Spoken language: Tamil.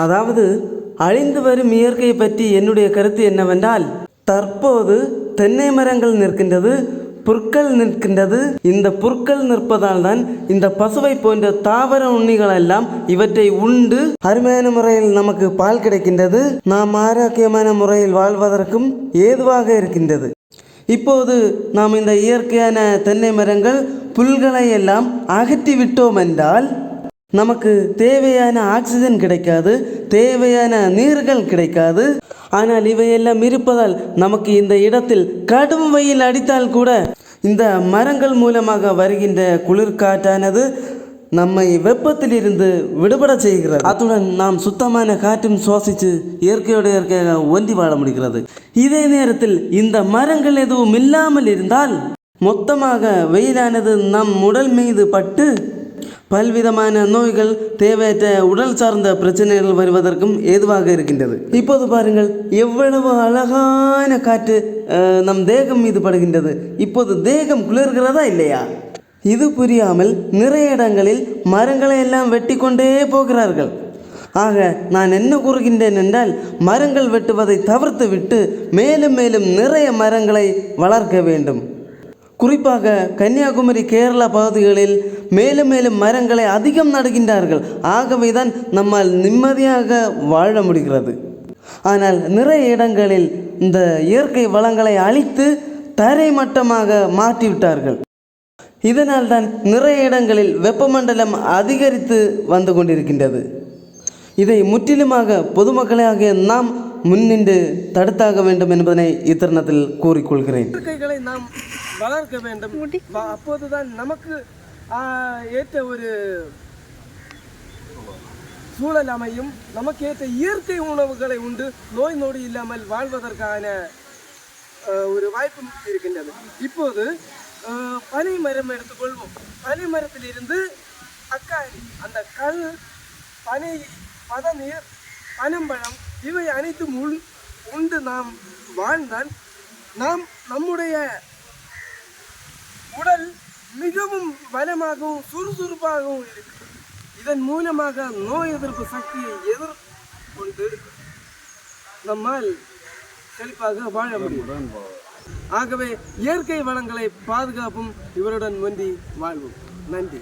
அதாவது அழிந்து வரும் இயற்கையை பற்றி என்னுடைய கருத்து என்னவென்றால், தற்போது தென்னை மரங்கள் நிற்கின்றது, புற்கள் நிற்கின்றது. இந்த புற்கள் நிற்பதால் தான் இந்த பசுவை போன்ற தாவர உண்ணிகள் எல்லாம் இவற்றை உண்டு அருமையான முறையில் நமக்கு பால் கிடைக்கின்றது. நாம் ஆரோக்கியமான முறையில் வாழ்வதற்கும் ஏதுவாக இருக்கின்றது. இப்போது நாம் இந்த இயற்கையான தென்னை மரங்கள் புல்களை எல்லாம் அகற்றி விட்டோம் என்றால் நமக்கு தேவையான ஆக்சிஜன் கிடைக்காது, தேவையான நீர்கள் கிடைக்காது. ஆனால் இவையெல்லாம் இருப்பதால் நமக்கு இந்த இடத்தில் கடும் வெயில் அடித்தால் கூட இந்த மரங்கள் மூலமாக வருகின்ற குளிர்காற்றானது நம்மை வெப்பத்திலிருந்து விடுபட செய்கிறது. அத்துடன் நாம் சுத்தமான காற்றும் சுவாசித்து இயற்கையோடு இயற்கையாக ஒன்றி வாழ முடிகிறது. இதே நேரத்தில் இந்த மரங்கள் எதுவும் இல்லாமல் இருந்தால் மொத்தமாக வெயிலானது நம் உடல் மீது பட்டு பல்விதமான நோய்கள், தேவையற்ற உடல் சார்ந்த பிரச்சனைகள் வருவதற்கும் ஏதுவாக இருக்கின்றது. இப்போது பாருங்கள், எவ்வளவு அழகான காற்று நம் தேகம் மீது படுகின்றது. இப்போது தேகம் குளிர்கிறதா இல்லையா? இது புரியாமல் நிறைய இடங்களில் மரங்களை எல்லாம் வெட்டி கொண்டே போகிறார்கள். ஆக நான் என்ன கூறுகின்றேன் என்றால், மரங்கள் வெட்டுவதை தவிர்த்து விட்டு மேலும் மேலும் நிறைய மரங்களை வளர்க்க வேண்டும். குறிப்பாக கன்னியாகுமரி, கேரளா பகுதிகளில் மேலும் மேலும் மரங்களை அதிகம் நடுகின்றார்கள். ஆகவே தான் நம்மால் நிம்மதியாக வாழ முடிகிறது. ஆனால் நிறைய இடங்களில் இந்த இயற்கை வளங்களை அழித்து தரைமட்டமாக மாற்றிவிட்டார்கள். இதனால் தான் நிறைய இடங்களில் வெப்பமண்டலம் அதிகரித்து வந்து கொண்டிருக்கின்றது. இதை முற்றிலுமாக பொதுமக்களாகிய நாம் முன்னின்று தடுத்தாக வேண்டும் என்பதனை இத்தருணத்தில் கூறிக்கொள்கிறேன். நாம் வளர்க்க வேண்டும். அப்போதுதான் நமக்கு ஏற்ற ஒரு சூழல் அமையும். நமக்கு ஏற்ற இயற்கை உணவுகளை உண்டு நோய் நொடி இல்லாமல் வாழ்வதற்கான ஒரு வாய்ப்பும் இருக்கின்றது. இப்போது பனை மரம் எடுத்துக்கொள்வோம். பனை மரத்தில் இருந்து தக்காளி, அந்த கல், பனை, பதநீர், பனம்பழம் இவை அனைத்தும் உண்டு நாம் வாழ்ந்தால் நம்முடைய உடல் மிகவும் பலமாகவும் சுறுசுறுப்பாகவும் இருக்கு. இதன் மூலமாக நோய் எதிர்ப்பு சக்தியை எதிர்கொண்டு நம்மால் செழிப்பாக வாழ முடியும். ஆகவே இயற்கை வளங்களை பாதுகாப்பும், இவருடன் ஒன்றி வாழ்வோம். நன்றி.